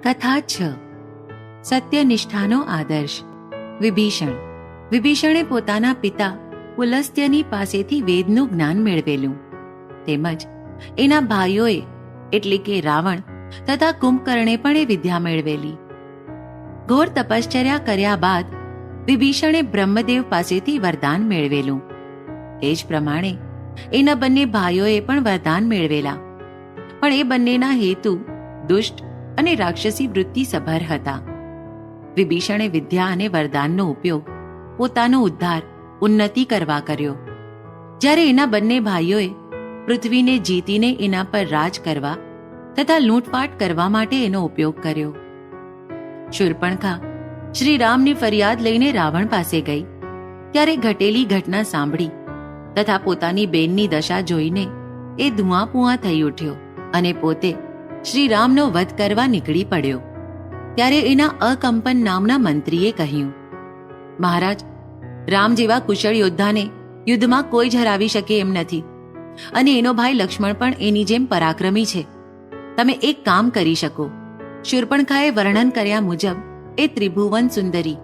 કથા 6. સત્યનિષ્ઠાનો આદર્શ. વિભીષણે પોતાના પિતા પુલસ્ત્યની પાસેથી વેદનું જ્ઞાન મેળવેલું, તેમજ એના ભાઈઓએ એટલે કે રાવણ તથા કુંભકર્ણે પણ એ વિદ્યા મેળવેલી. ઘોર તપશ્ચર્યા કર્યા બાદ વિભીષણે બ્રહ્મદેવ પાસેથી વરદાન મેળવેલું. એ જ પ્રમાણે એના બંને ભાઈઓએ પણ વરદાન મેળવેલા, પણ એ બંનેના હેતુ દુષ્ટ અને રાક્ષસી વૃત્તિ સભર હતા. વિભીષણે વિદ્યા અને વરદાનનો ઉપયોગ પોતાનો ઉદ્ધાર ઉન્નતિ કરવા કર્યો, જ્યારે એના બંને ભાઈઓએ પૃથ્વીને જીતીને એના પર રાજ કરવા તથા લૂંટફાટ કરવા માટે એનો ઉપયોગ કર્યો. શૂર્પણખા શ્રી રામની ફરિયાદ લઈને રાવણ પાસે ગઈ, ત્યારે ઘટેલી ઘટના સાંભળી તથા પોતાની બેનની દશા જોઈને એ ધુઆપુઆ થઈ ઉઠ્યો અને પોતે શ્રી રામનો વધ કરવા નીકળી પડ્યો. ત્યારે એના અકંપન નામના મંત્રીએ કહ્યું, મહારાજ, રામ જેવા કુશળ યોદ્ધાને યુદ્ધમાં કોઈ જ હરાવી શકે એમ નથી, અને એનો ભાઈ લક્ષ્મણ પણ એની જેમ પરાક્રમી છે. તમે એક કામ કરી શકો. શૂર્પણખાએ વર્ણન કર્યા મુજબ એ ત્રિભુવન સુંદરી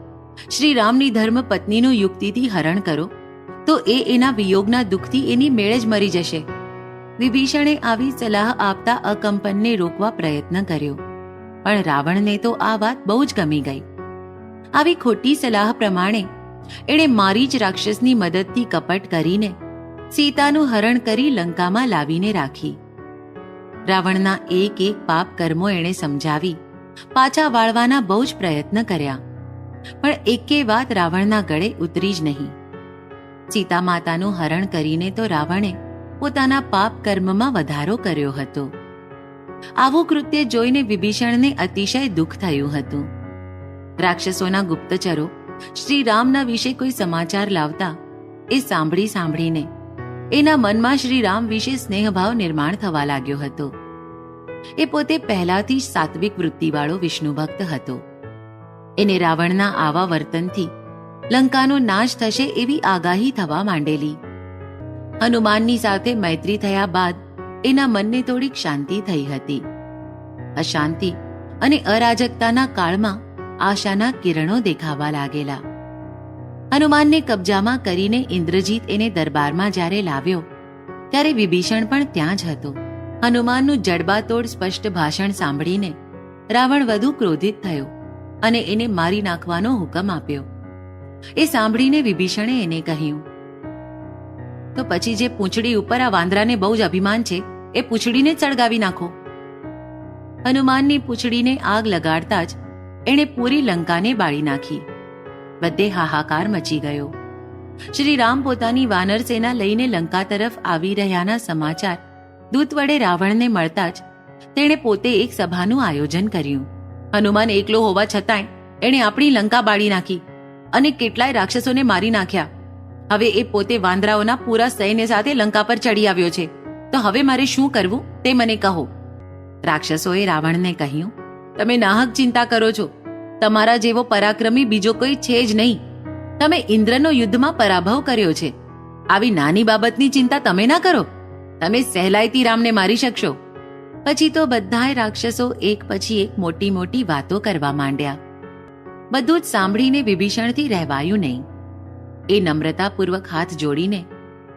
શ્રી રામની ધર્મ પત્નીનું યુક્તિથી હરણ કરો, તો એ એના વિયોગના દુઃખથી એની મેળે જ મરી જશે. વિભીષણે આવી સલાહ આપતા અકંપનને રોકવા પ્રયત્ન કર્યો, પણ રાવણને તો આ વાત બહુ જ ગમી ગઈ. આવી ખોટી સલાહ પ્રમાણે એણે મારી જ રાક્ષસની મદદથી કપટ કરીને સીતાનું હરણ કરી લંકામાં લાવીને રાખી. રાવણના એક પાપ કર્મો એણે સમજાવી પાછા વાળવાના બહુ જ પ્રયત્ન કર્યા, પણ એકે વાત રાવણના ગળે ઉતરી જ નહીં. સીતા માતાનું હરણ કરીને તો રાવણે પોતાના પાપ કર્મમાં વધારો કર્યો હતો. આવું કૃત્ય જોઈને વિભીષણને અતિશય દુઃખ થયું હતું. રાક્ષસોના ગુપ્તચરો શ્રી રામના વિશે કોઈ સમાચાર લાવતા એ સાંભળીને એના મનમાં શ્રી રામ વિશે સ્નેહભાવ નિર્માણ થવા લાગ્યો હતો. એ પોતે પહેલાથી જ સાત્વિક વૃત્તિવાળો વિષ્ણુ ભક્ત હતો. એને રાવણના આવા વર્તનથી લંકાનો નાશ થશે એવી આગાહી થવા માંડેલી. હનુમાનની સાથે મૈત્રી થયા બાદ એના મનને થોડીક શાંતિ થઈ હતી. અશાંતિ અને અરાજકતાના કાળમાં આશાના કિરણો દેખાવા લાગેલા. હનુમાનને કબજામાં કરીને ઇન્દ્રજીત એને દરબારમાં જ્યારે લાવ્યો, ત્યારે વિભીષણ પણ ત્યાં જ હતો. હનુમાનનું જડબાતોડ સ્પષ્ટ ભાષણ સાંભળીને રાવણ વધુ ક્રોધિત થયો અને એને મારી નાખવાનો હુકમ આપ્યો. એ સાંભળીને વિભીષણે એને કહ્યું, તો પછી જે પૂંછડી ઉપર આ વાંદરાને બહુ જ અભિમાન છે, એ પૂંછડીને જ સળગાવી નાખો. હનુમાનની પૂંછડીને આગ લગાડતા જ એણે પૂરી લંકાને બાળી નાખી. બધે હાહાકાર મચી ગયો. શ્રી રામ પોતાની વાનર સેના લઈને લંકા તરફ આવી રહ્યાના સમાચાર દૂત વડે રાવણને મળતા જ તેણે પોતે એક સભાનું આયોજન કર્યું. હનુમાન એકલો હોવા છતાંય એણે આપણી લંકા બાળી નાખી અને કેટલાય રાક્ષસોને મારી નાખ્યા. હવે એ પોતે વાંદરાઓના પૂરા સૈન્ય સાથે લંકા પર ચડી આવ્યો છે, તો હવે મારે શું કરવું તે મને કહો. રાક્ષસોએ રાવણને કહ્યું, તમે નાહક ચિંતા કરો છો. તમારા જેવો પરાક્રમી બીજો કોઈ છે જ નહીં. તમે ઇન્દ્રનો યુદ્ધમાં પરાભવ કર્યો છે. આવી નાની બાબતની ચિંતા તમે ના કરો. તમે સહેલાઈથી રામને મારી શકશો. પછી તો બધાય રાક્ષસો એક પછી એક મોટી મોટી વાતો કરવા માંડ્યા. બધું જ સાંભળીને વિભીષણથી રહેવાયું નહીં. એ નમ્રતાપૂર્વક હાથ જોડીને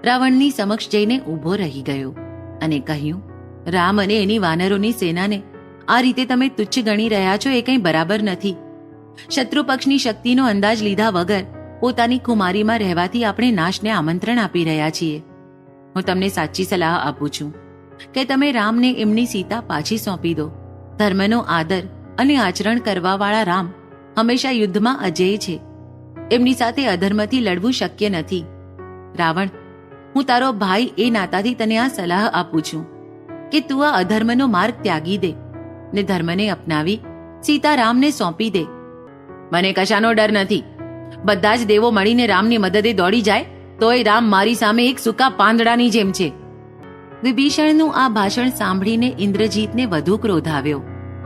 રાવણની સમક્ષ જઈને ઊભો રહી ગયો અને કહ્યું, રામ અને એની વાનરોની સેનાને આ રીતે તમે તુચ્છ ગણી રહ્યા છો, એ કંઈ બરાબર નથી. શત્રુ પક્ષની શક્તિનો અંદાજ લીધા વગર પોતાની કુમારીમાં રહેવાથી આપણે નાશને આમંત્રણ આપી રહ્યા છીએ. હું તમને સાચી સલાહ આપું છું કે તમે રામને એમની સીતા પાછી સોંપી દો. ધર્મનો આદર અને આચરણ કરવાવાળા રામ હંમેશા યુદ્ધમાં અજેય છે. એમની સાથે અધર્મથી લડવું શક્ય નથી. રાવણ, હું તારો ભાઈ એ નાતાથી તને આ સલાહ આપું છું કે તું આ અધર્મનો માર્ગ ત્યાગી દે ને ધર્મને અપનાવી સીતારામને સોંપી દે. મને કશાનો ડર નથી. બધા જ દેવો મળીને રામની મદદે દોડી જાય તોય રામ મારી સામે એક સૂકા પાંદડાની જેમ છે. વિભીષણનું આ ભાષણ સાંભળીને ઇન્દ્રજીતને વધુ ક્રોધ આવ્યો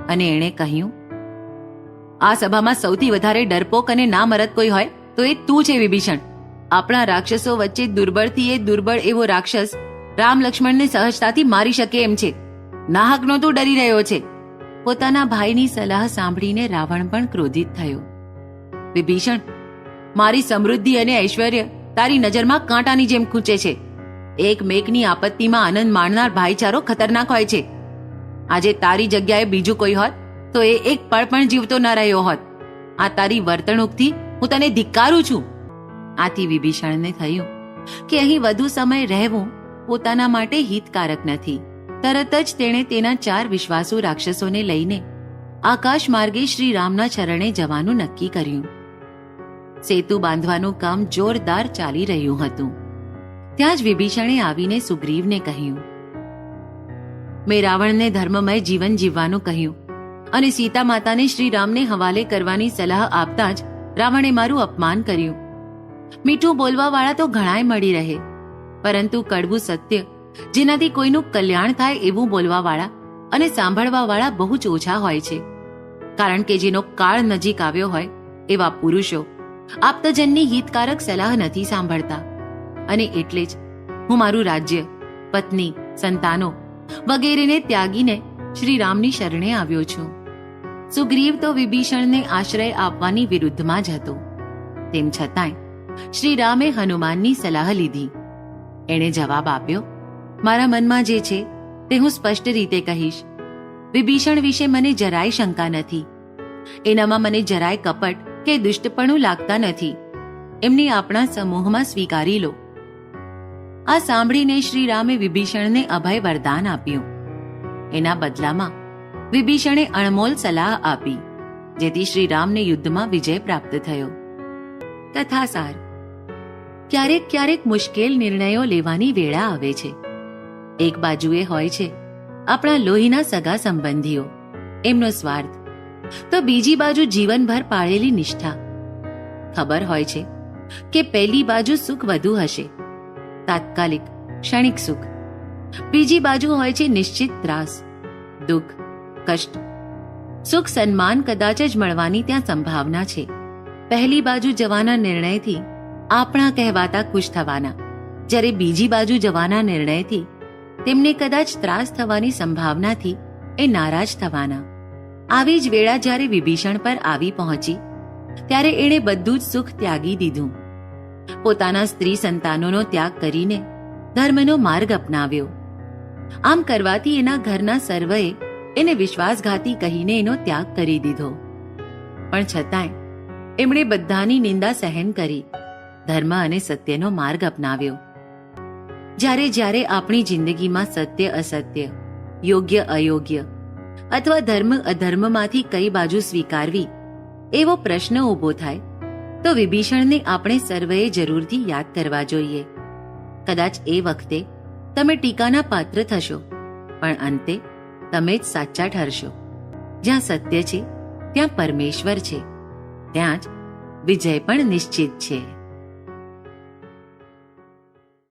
અને એણે કહ્યું, આ સભામાં સૌથી વધારે ડરપોક અને નામરદ કોઈ હોય તો એ તું છે વિભીષણ. આપણા રાક્ષસો વચ્ચે દુર્બળથી એ દુર્બળ એવો રાક્ષસ રામ લક્ષ્મણને સહજતાથી મારી શકે એમ છે. નાહકનો તું ડરી રહ્યો છે. પોતાના ભાઈની સલાહ સાંભળીને રાવણ પણ ક્રોધિત થયો. વિભીષણ, મારી સમૃદ્ધિ અને ઐશ્વર્ય તારી નજરમાં કાંટાની જેમ ખૂંચે છે. એકમેકની આપત્તિમાં આનંદ માણનાર ભાઈચારો ખતરનાક હોય છે. આજે તારી જગ્યાએ બીજું કોઈ હોત તો એ એક પળ પણ જીવતો ન રહ્યો હોત. આ તારી વર્તણૂકથી હું તને ધિક્કારું છું. આથી વિભીષણને થયું કે અહીં વધુ સમય રહેવું પોતાના માટે હિતકારક નથી. તરત જ તેણે તેના 4 વિશ્વાસુ રાક્ષસોને લઈને આકાશ માર્ગે શ્રી રામના ચરણે જવાનું નક્કી કર્યું. સેતુ બાંધવાનું કામ જોરદાર ચાલી રહ્યું હતું. ત્યાં જ વિભીષણે આવીને સુગ્રીવને કહ્યું, મેં રાવણને ધર્મમય જીવન જીવવાનું કહ્યું અને સીતા માતાને શ્રી રામને હવાલે કરવાની સલાહ આપતા જ રાવણે મારું અપમાન કર્યું. મીઠું બોલવાવાળા તો ઘણાય મળી રહે, પરંતુ કડવું સત્ય જેનાથી કોઈનું કલ્યાણ થાય એવું બોલવાવાળા અને સાંભળવાવાળા બહુ જ ઓછા હોય છે. કારણ કે જેનો કાળ નજીક આવ્યો હોય એવા પુરુષો આપ્તજનની હિતકારક સલાહ નથી સાંભળતા. અને એટલે જ હું મારું રાજ્ય, પત્ની, સંતાનો વગેરેને ત્યાગીને શ્રી રામની શરણે આવ્યો છું. સુગ્રીવ તો વિભીષણને આશ્રય આપવાની વિરુદ્ધમાં જ હતો. તેમ છતાંય શ્રી રામે હનુમાનની સલાહ લીધી. એણે જવાબ આપ્યો, મારા મનમાં જે છે તે હું સ્પષ્ટ રીતે કહીશ. વિભીષણ વિશે મને જરાય શંકા નથી. એનામાં મને જરાય કપટ કે દુષ્ટપણું લાગતા નથી. એમને આપણા સમૂહમાં સ્વીકારી લો. આ સાંભળીને શ્રી રામે વિભીષણને અભય વરદાન આપ્યું. એના બદલામાં વિભીષણે અણમોલ સલાહ આપી, જેથી શ્રી રામને યુદ્ધમાં વિજય પ્રાપ્ત થયો. કથાસાર: ક્યારેક ક્યારેક મુશ્કેલ નિર્ણયો લેવાની વેળા આવે છે. એક બાજુએ હોય છે આપણા લોહીના સગા સંબંધીઓ, એમનો સ્વાર્થ, તો બીજી બાજુ જીવનભર પાળેલી નિષ્ઠા. ખબર હોય છે કે પહેલી બાજુ સુખ વધુ હશે, તાત્કાલિક ક્ષણિક સુખ. બીજી બાજુ હોય છે નિશ્ચિત ત્રાસ, દુઃખ, કષ્ટ. સુખ સન્માન કદાચ જ મળવાની ત્યાં સંભાવના છે. પહેલી બાજુ જવાના નિર્ણયથી આપણા કહેવાતા ખુશ થવાના, જ્યારે બીજી બાજુ જવાના નિર્ણયથી તેમને કદાચ ત્રાસ થવાની સંભાવનાથી એ નારાજ થવાના. આવી જ વેળા જ્યારે વિભીષણ પર આવી પહોંચી ત્યારે એણે બધું જ સુખ ત્યાગી દીધું. પોતાના સ્ત્રી સંતાનોનો ત્યાગ કરીને ધર્મનો માર્ગ અપનાવ્યો. આમ કરવાથી એના ઘરના સર્વએ એને વિશ્વાસઘાતી કહીને એનો ત્યાગ કરી દીધો. પણ છતાંય એમણે બધાની નિંદા સહન કરી ધર્મ અને સત્યનો માર્ગ અપનાવ્યો. જ્યારે જ્યારે આપણી જિંદગીમાં સત્ય અસત્ય, યોગ્ય અયોગ્ય અથવા ધર્મ અધર્મમાંથી કઈ બાજુ સ્વીકારવી એવો પ્રશ્ન ઊભો થાય તો વિભીષણને આપણે સર્વેએ જરૂરથી યાદ કરવા જોઈએ. કદાચ એ વખતે તમે ટીકાના પાત્ર થશો, પણ અંતે તમે જ સાચા ઠરશો. જ્યાં સત્ય છે ત્યાં પરમેશ્વર છે, ત્યાં જ વિજય પણ નિશ્ચિત છે.